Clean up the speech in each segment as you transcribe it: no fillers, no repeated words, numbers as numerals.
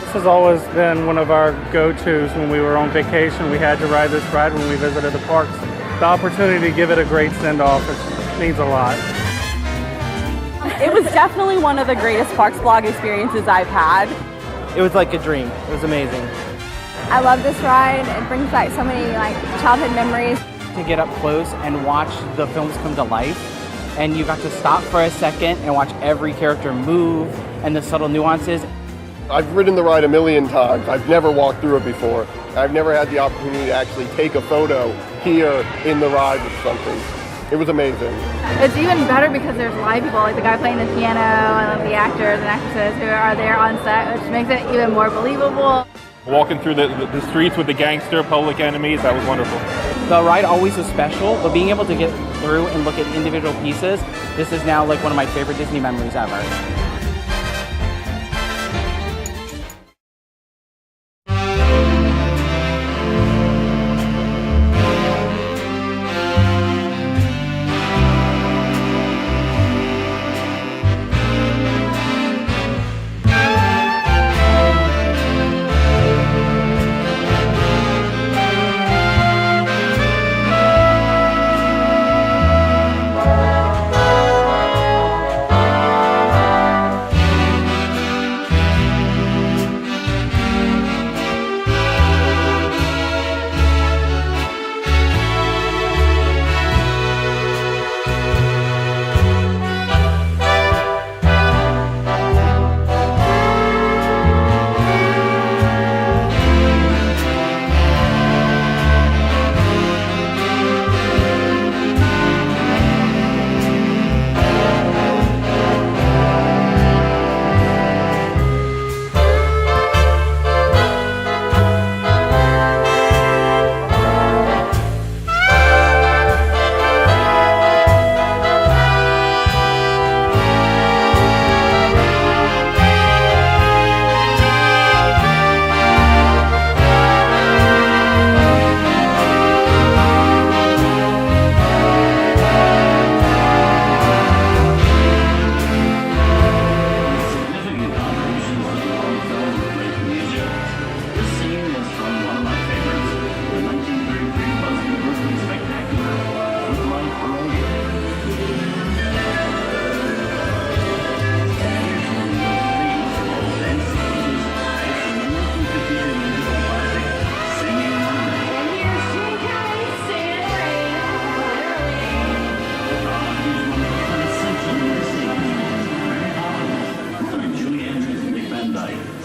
Parks has always been one of our go-tos when we were on vacation. We had to ride this ride when we visited the parks. The opportunity to give it a great send-off means a lot. It was definitely one of the greatest Parks Blog experiences I've had. It was like a dream. It was amazing. I love this ride. It brings back so many childhood memories. To get up close and watch the films come to life, and you got to stop for a second and watch every character move and the subtle nuances. I've ridden the ride a million times. I've never walked through it before. I've never had the opportunity to actually take a photo here in the ride with something. It was amazing. It's even better because there's live people, like the guy playing the piano and the actors and actresses who are there on set, which makes it even more believable. Walking through the streets with the gangster public enemies, that was wonderful. The ride always was special, but being able to get through and look at individual pieces, this is now like one of my favorite Disney memories ever.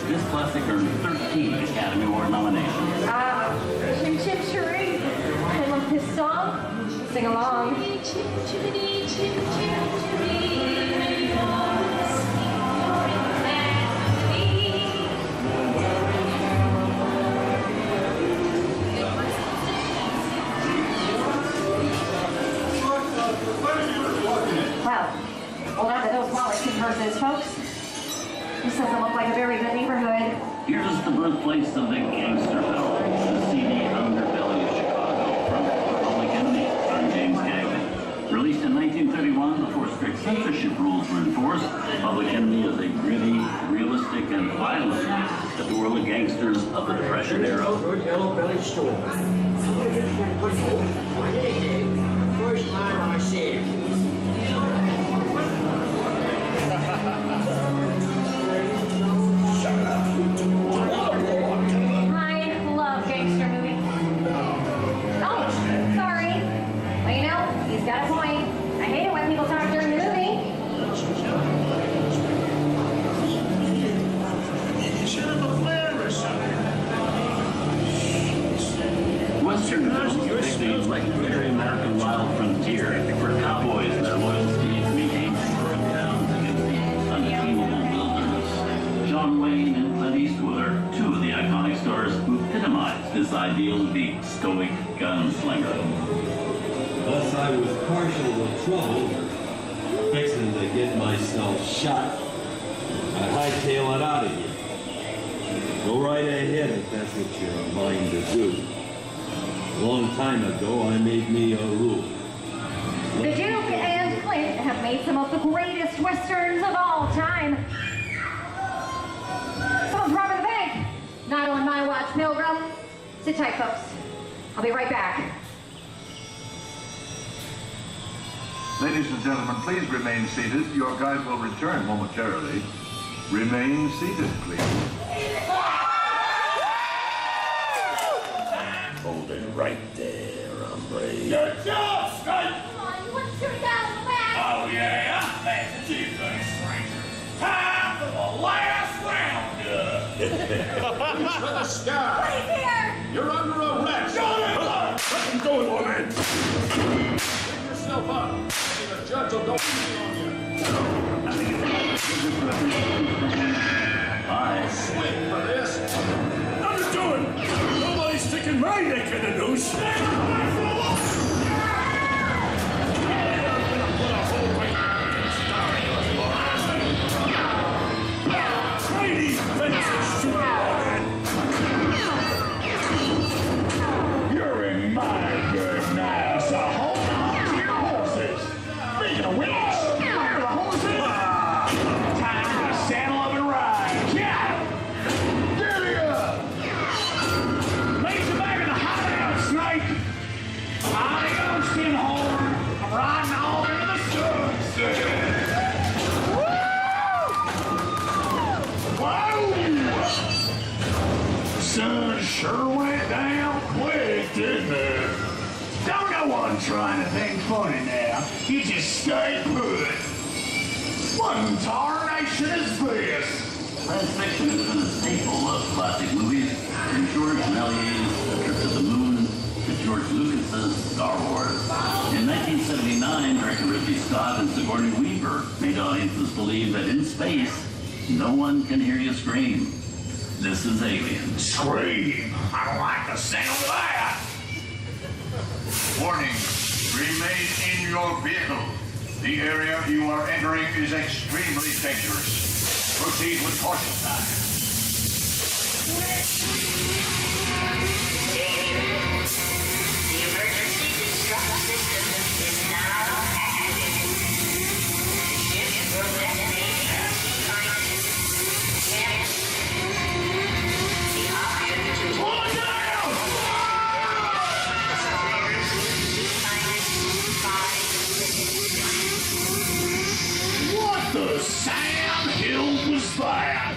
This classic earned 13 Academy Award nominations. Chim Chim Cherie. I love this song. Sing along. Well, hold on to those wallets and purses, folks. This doesn't look like a very good neighborhood. Here's the birthplace of the gangster film, the seedy underbelly of Chicago, from Public Enemy, starring James Cagney. Released in 1931 before strict censorship rules were enforced, Public Enemy is a gritty, realistic, and violent look at the world of gangsters of the Depression era. Yellow Belly store. First time I see it. He's got a point. I hate it when people talk during the movie. Western films depict the legendary American wild frontier, where cowboys and their loyal steeds meet ancient towns against the untamable wilderness. John Wayne and Clint Eastwood are two of the iconic stars who epitomize this ideal of the stoic gunslinger. Thus I was partial to trouble, fixing to get myself shot. I hightail it out of here. Go right ahead if that's what you're a mind to do. A long time ago, I made me a rule. The Duke and Clint have made some of the greatest westerns of all time. Someone's robbing the bank. Watch Pilgrim. Sit tight, folks. I'll be right back. Ladies and gentlemen, please remain seated. Your guide will return momentarily. Remain seated, please. Hold it right there, hombre. Good job, Snake! Come on, you want to shoot down in the back? Oh, yeah, I'm back to you, stranger. Time for the last round. Reach for the sky. Please here! You're under arrest. Shut it up! What you doing, woman? Pick yourself up. The judge will go easy on you. Wait for this. What are you doing? Nobody's sticking my neck in the noose. Tiny fences shooting. You're in my good now, so hold on to your horses. Speaking of which, where are the horses? Time to saddle up and ride. Yeah! Giddy up! Place you back in the hideout, Snake. Adios, Tin Horn. I'm riding off into the sunset. Whoa! Sun sure went down quick, didn't it? Don't go on trying to think funny now. You just stay put. What tarnation is this? Science fiction has been a staple of classic movies, from George Méliès's A Trip to the Moon to George Lucas's Star Wars. In 1979, director Ridley Scott and Sigourney Weaver made audiences believe that in space, no one can hear you scream. This is Alien. Scream! I don't like the sound of that! Warning, remain in your vehicle. The area you are entering is extremely dangerous. Proceed with caution. The emergency distress system is now activated. The ship will detonate behind it. The object Slow down! What the Sam Hill was that?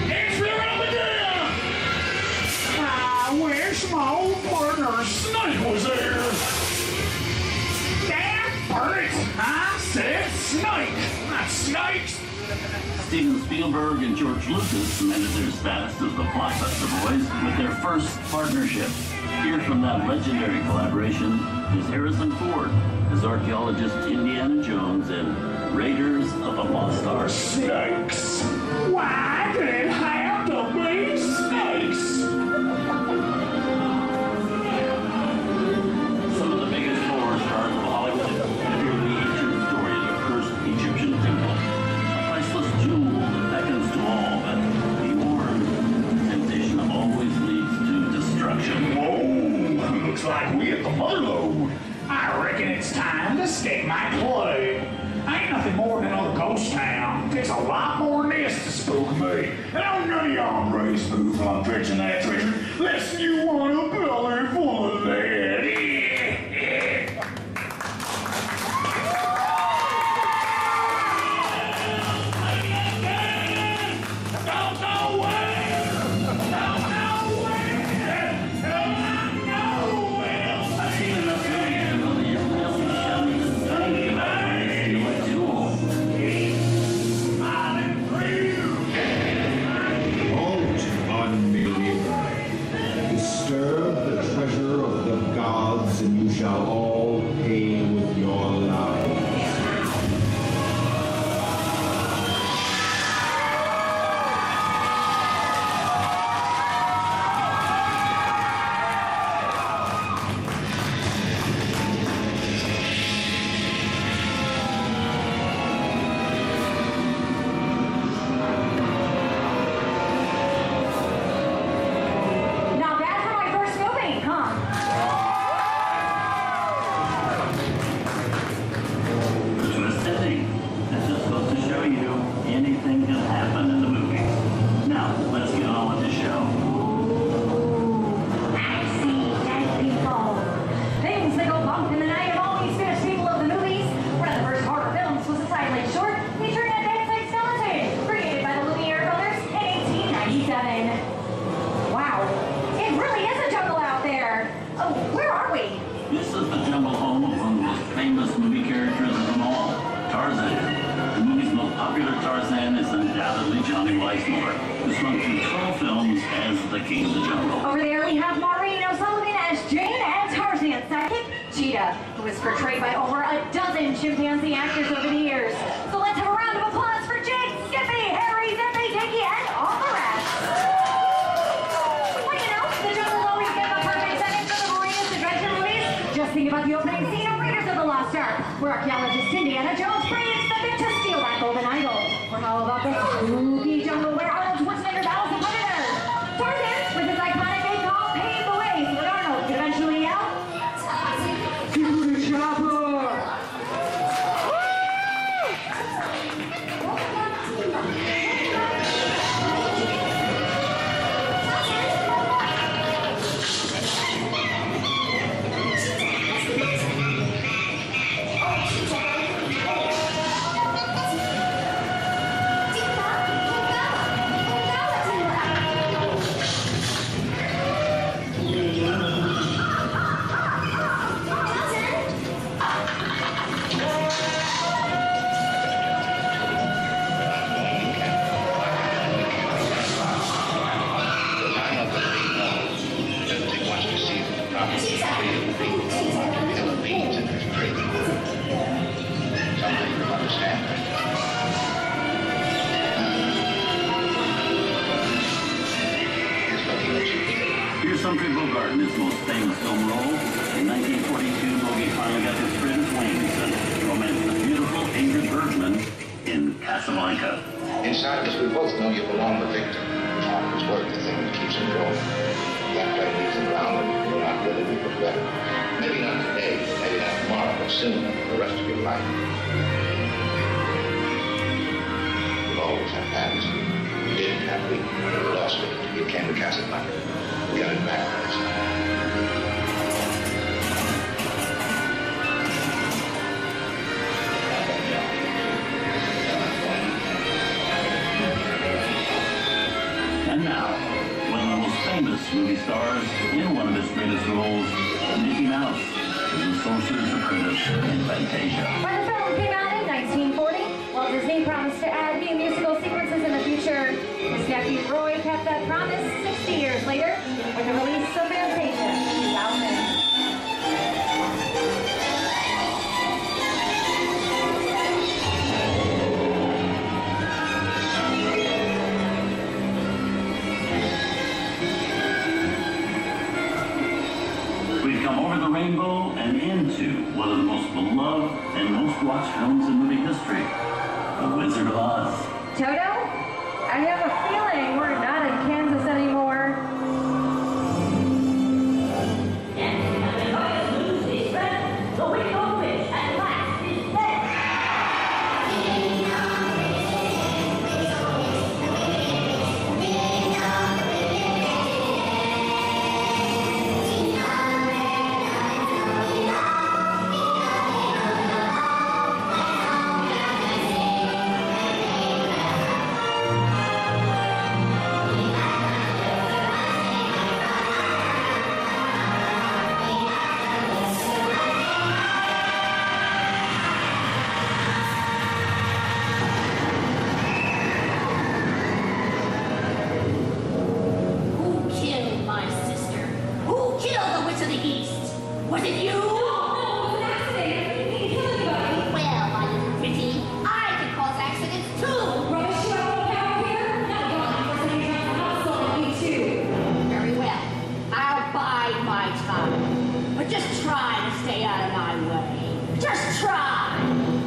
It's rearing again! I wish my old partner Snake was there. Damn bird! I said snake, not snakes! Steven Spielberg and George Lucas cemented their status as the blockbuster boys with their first partnership. Here from that legendary collaboration is Harrison Ford as archaeologist Indiana Jones in Raiders of the Lost Ark. Snakes! Why did it have to be snakes? Some of the biggest horror stars of Hollywood have here the ancient story of the cursed Egyptian temple. A priceless jewel that beckons to all, but be warned, temptation always leads to destruction. Whoa! Looks like we at the motherlode. I reckon it's time to stake my claim. Ain't nothing more than another ghost town. Takes a lot more than this to spook me. And don't none of y'all raise food while I'm fetching that treasure. Lest you want a belly full of lead. Don't go away! Don't go away! Don't go away! I've seen enough movies to know that your real shouting is tiny about wasting away jewel. Smiling for you! Halt, unbeliever. Disturb the treasure popular Tarzan is undoubtedly Johnny Weissmuller, who slung through 12 films as the King of the Jungle. Over there we have Maureen O'Sullivan as Jane and Tarzan's sidekick, Cheetah, who was portrayed by over a dozen chimpanzee actors over the years. So let's have a round of applause for Jake, Skippy, Harry, Zippy, Dinky, and all the rest. Well, you know, the jungle always gives a perfect setting for the glorious adventure movies. Just think about the opening scene of Raiders of the Lost Ark, where archaeologist Indiana Jones pretty expected to steal that golden idol. Or how about the spooky jungle where Arnold Schwarzenegger battles the Predator? Tarzan, with his iconic big call, paved the way so that Arnold could eventually yell, "To the chopper!" Here's Humphrey Bogart in his most famous film role. In 1942, Bogey finally got to spread his wings and romance the beautiful Ingrid Bergman in Casablanca. Inside us, we both know you belong to Victor. Hard work, the thing that keeps him going. That guy leaves him around and you're not ready to be better. Maybe not today, maybe not tomorrow, but soon, for the rest of your life. You'll always have happiness. You didn't have it. You lost it. You came to Casablanca. We got it back this And now, one of the most famous movie stars in one of his greatest roles, Mickey Mouse, is the sorcerer's apprentice in Fantasia. When the film came out in 1940, Walt Disney promised to add new musical sequences in the future. His nephew Roy kept that promise 60 years later with the release of Fantasia in 2000. We've come over the rainbow and into one of the most beloved and most watched films in movie history, The Wizard of Oz. Toto, I have a feeling we're not in Kansas anymore. The Wicked Witch at last is dead. Was it you? No, it was an accident. You didn't kill anybody. Well, my little pretty, I can cause accidents too. Rubbish you out over here? Not one person who's not hostile like you too. Very well. I'll bide my time. But just try to stay out of my way. Just try.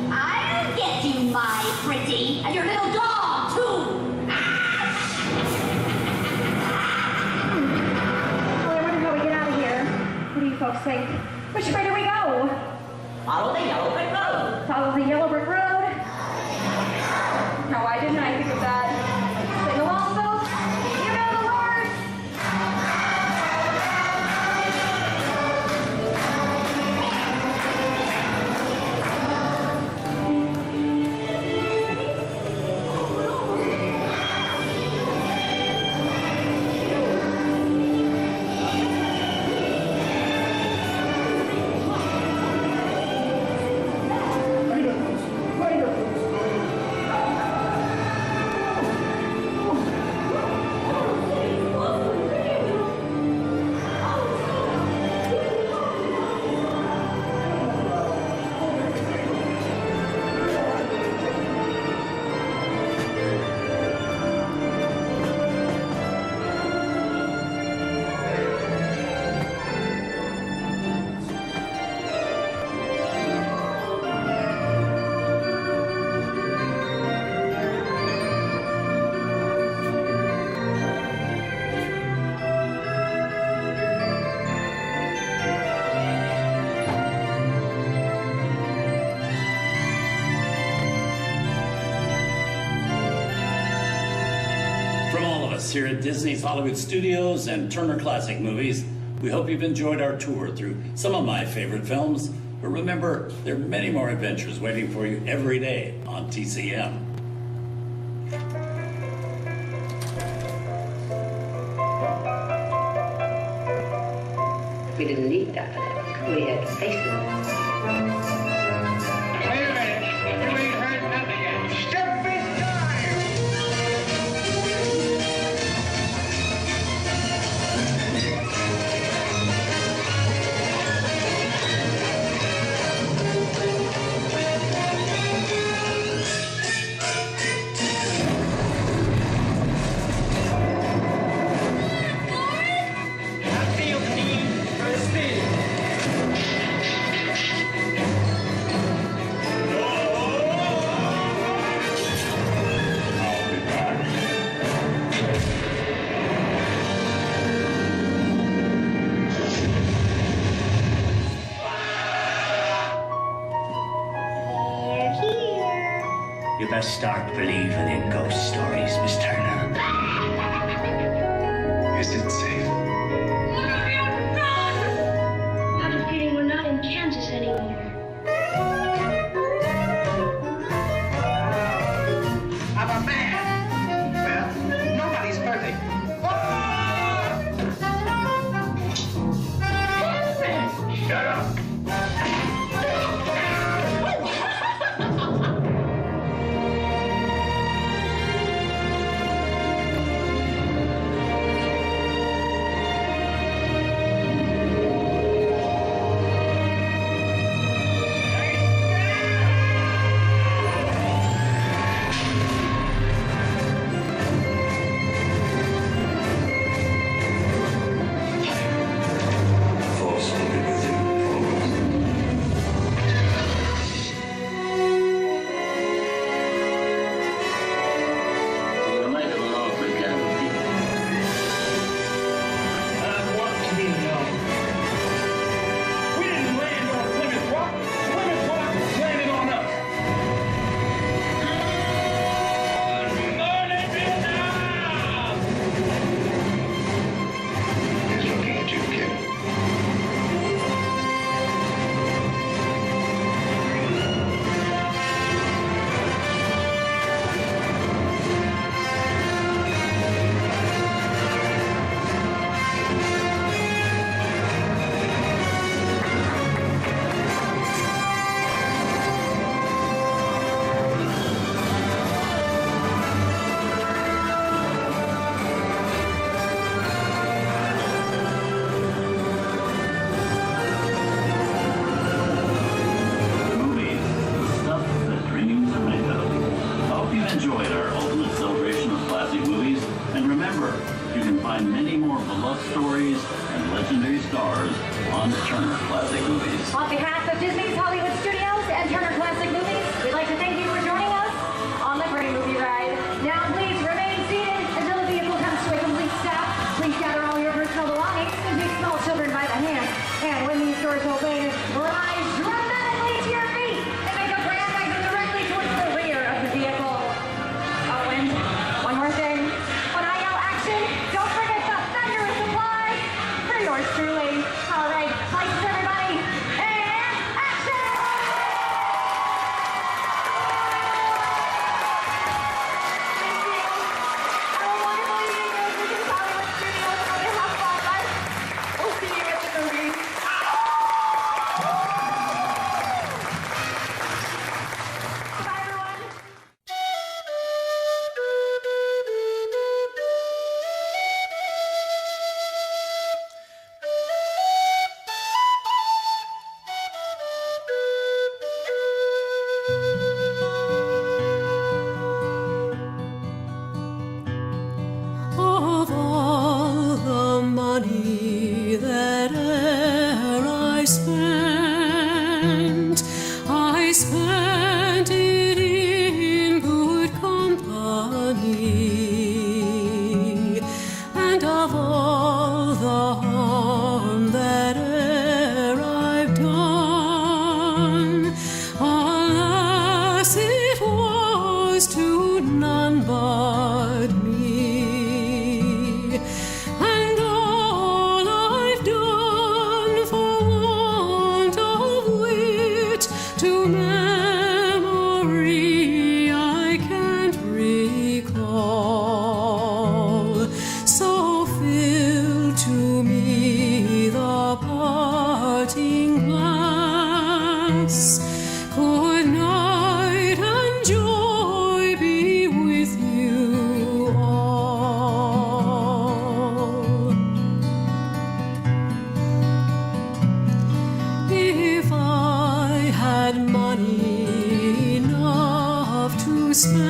I'll get you, my pretty, and your little dog too. Well, I wonder how we get out of here. What do you folks think? Which way do we go? Follow the yellow brick road. Follow the yellow brick road? No, why didn't I think of that? Sing along, folks. You know the words. us here at Disney's Hollywood Studios and Turner Classic Movies. We hope you've enjoyed our tour through some of my favorite films. But remember, there are many more adventures waiting for you every day on TCM. We didn't need that. We had space limits. Wait a minute. You ain't heard nothing yet. Step in You best start believing in ghost stories, Miss Turner. Is it safe? I have a feeling we're not in Kansas anymore. I'm a man. Well, nobody's perfect. Shut up. Enjoyed our ultimate celebration of classic movies, and remember, you can find many more beloved stories and legendary stars on Turner Classic Movies. On behalf of Disney's Hollywood Studios and Turner Classic Movies, we'd like to thank you for joining us on the Great Movie Ride. Now please remain seated until the vehicle comes to a complete stop. Please gather all your personal belongings and take small children by the hand. And when these doors open, rise dramatically to your feet and make a grand exit directly towards the rear of the vehicle. Oh, and one more thing. When I yell action, don't forget the thunderous applause for yours truly. All right, lights everybody. smile.